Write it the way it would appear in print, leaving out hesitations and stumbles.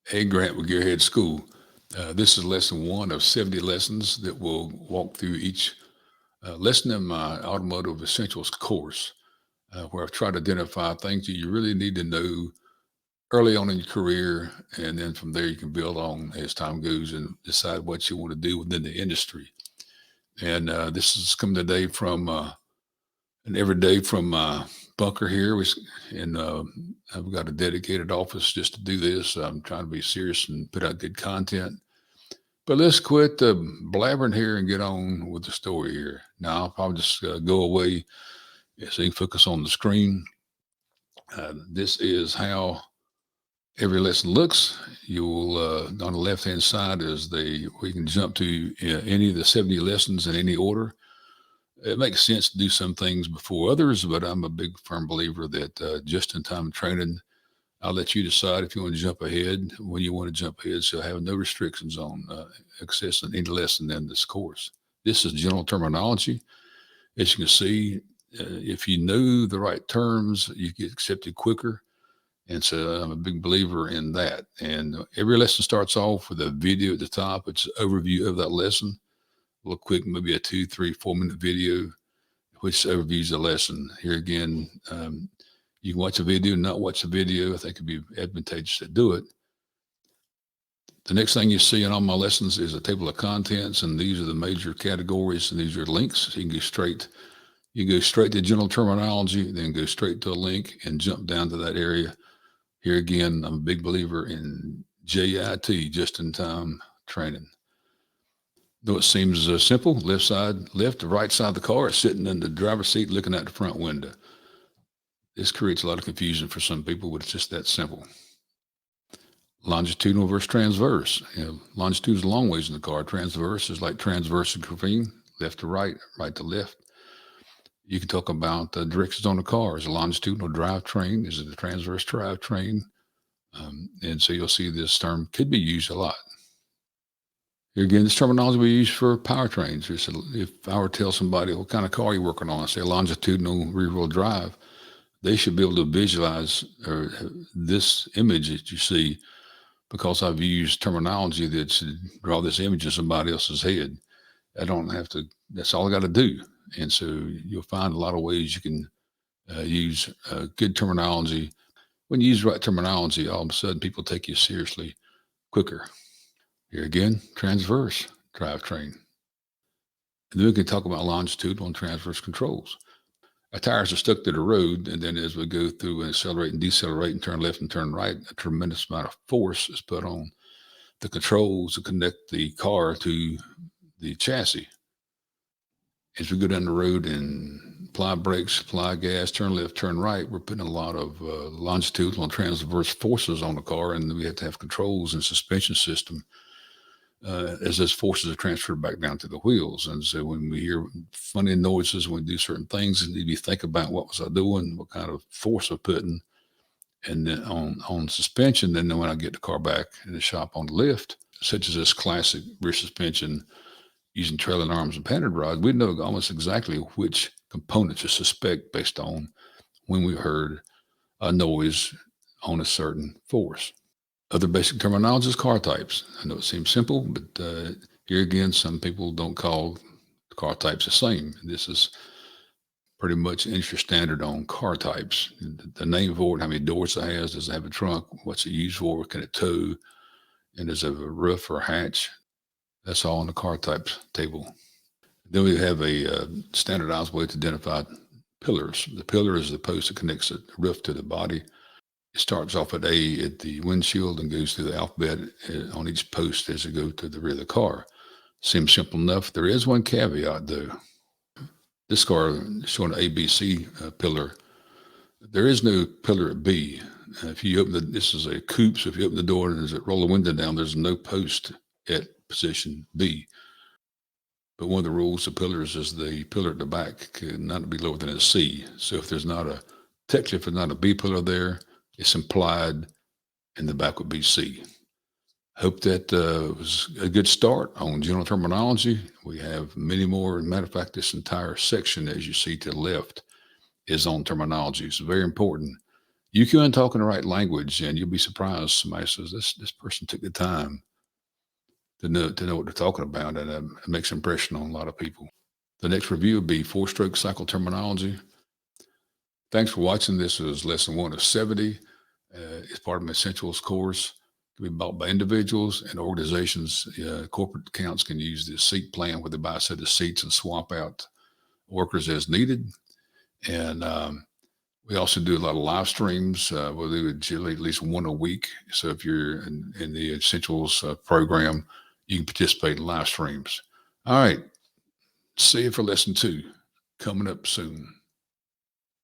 Hey, Grant with Gearhead School. This is lesson one of 70 lessons that will walk through each lesson in my Automotive Essentials course, where I've tried to identify things that you really need to know early on in your career. And then from there, you can build on as time goes and decide what you want to do within the industry. And this is coming today from and every day from my bunker here. And I've got a dedicated office just to do this. I'm trying to be serious and put out good content. But let's quit blabbering here and get on with the story here. Now, I'll probably just go away so you can focus on the screen. This is how every lesson looks. You'll, on the left hand side, we can jump to any of the 70 lessons in any order. It makes sense to do some things before others, but I'm a big firm believer that just in time training, I'll let you decide if you want to jump ahead when you want to jump ahead. So I have no restrictions on accessing any lesson in this course. This is general terminology. As you can see, if you know the right terms, you get accepted quicker. And so I'm a big believer in that. And every lesson starts off with a video at the top. It's an overview of that lesson. A little quick, maybe a 2, 3, 4 minute video, which overviews the lesson. Here again, you can watch a video, not watch a video. I think it'd be advantageous to do it. The next thing you see in all my lessons is a table of contents, and these are the major categories, and these are links. You can go straight to general terminology, then go straight to a link and jump down to that area. Here again, I'm a big believer in JIT, just in time training. Though it seems simple, left to right side of the car is sitting in the driver's seat looking out the front window. This creates a lot of confusion for some people, but it's just that simple. Longitudinal versus transverse. Longitude is a long ways in the car. Transverse is like transverse graphene, left to right, right to left. You can talk about the directions on the car. Is a longitudinal drivetrain? Is it a transverse drivetrain? And so you'll see this term could be used a lot. Here again, this terminology we use for powertrains. If I were to tell somebody what kind of car you're working on, I say longitudinal rear-wheel drive, they should be able to visualize this image that you see because I've used terminology that should draw this image in somebody else's head. I don't have to, that's all I got to do. And so you'll find a lot of ways you can use good terminology. When you use the right terminology, all of a sudden people take you seriously quicker. Here again, transverse drivetrain. And then we can talk about longitudinal and transverse controls. Our tires are stuck to the road, and then as we go through and accelerate and decelerate and turn left and turn right, a tremendous amount of force is put on the controls to connect the car to the chassis. As we go down the road and apply brakes, apply gas, turn left, turn right, we're putting a lot of longitudinal and transverse forces on the car, and then we have to have controls and suspension system as those forces are transferred back down to the wheels. And so when we hear funny noises, when we do certain things, you think about what was I doing, what kind of force I'm putting, and then on suspension. Then when I get the car back in the shop on the lift, such as this classic rear suspension using trailing arms and painted rods, we know almost exactly which components to suspect based on when we heard a noise on a certain force. Other basic terminology is car types. I know it seems simple, but here again, some people don't call car types the same. This is pretty much industry standard on car types. The name for it, how many doors it has, does it have a trunk, what's it used for, can it tow, and does it have a roof or hatch? That's all on the car types table. Then we have a standardized way to identify pillars. The pillar is the post that connects the roof to the body. It starts off at A at the windshield and goes through the alphabet on each post as it goes to the rear of the car. Seems simple enough. There is one caveat though. This car is showing an ABC pillar. There is no pillar at B. If you open this is a coupe, so if you open the door and roll the window down, there's no post at position B. But one of the rules of pillars is the pillar at the back cannot be lower than a C. So if there's technically if there's not a B pillar there, it's implied in the back would be C. Hope that was a good start on general terminology. We have many more. As a matter of fact, this entire section, as you see to the left, is on terminology. It's very important. You can talk in the right language, and you'll be surprised. Somebody says this person took the time to know what they're talking about, and it makes an impression on a lot of people. The next review will be four-stroke cycle terminology. Thanks for watching. This is lesson 1 of 70. It's part of my Essentials course. It can be bought by individuals and organizations. Corporate accounts can use the seat plan where they buy a set of seats and swap out workers as needed. And we also do a lot of live streams. We'll do generally at least one a week. So if you're in the Essentials program, you can participate in live streams. All right. See you for lesson 2 coming up soon.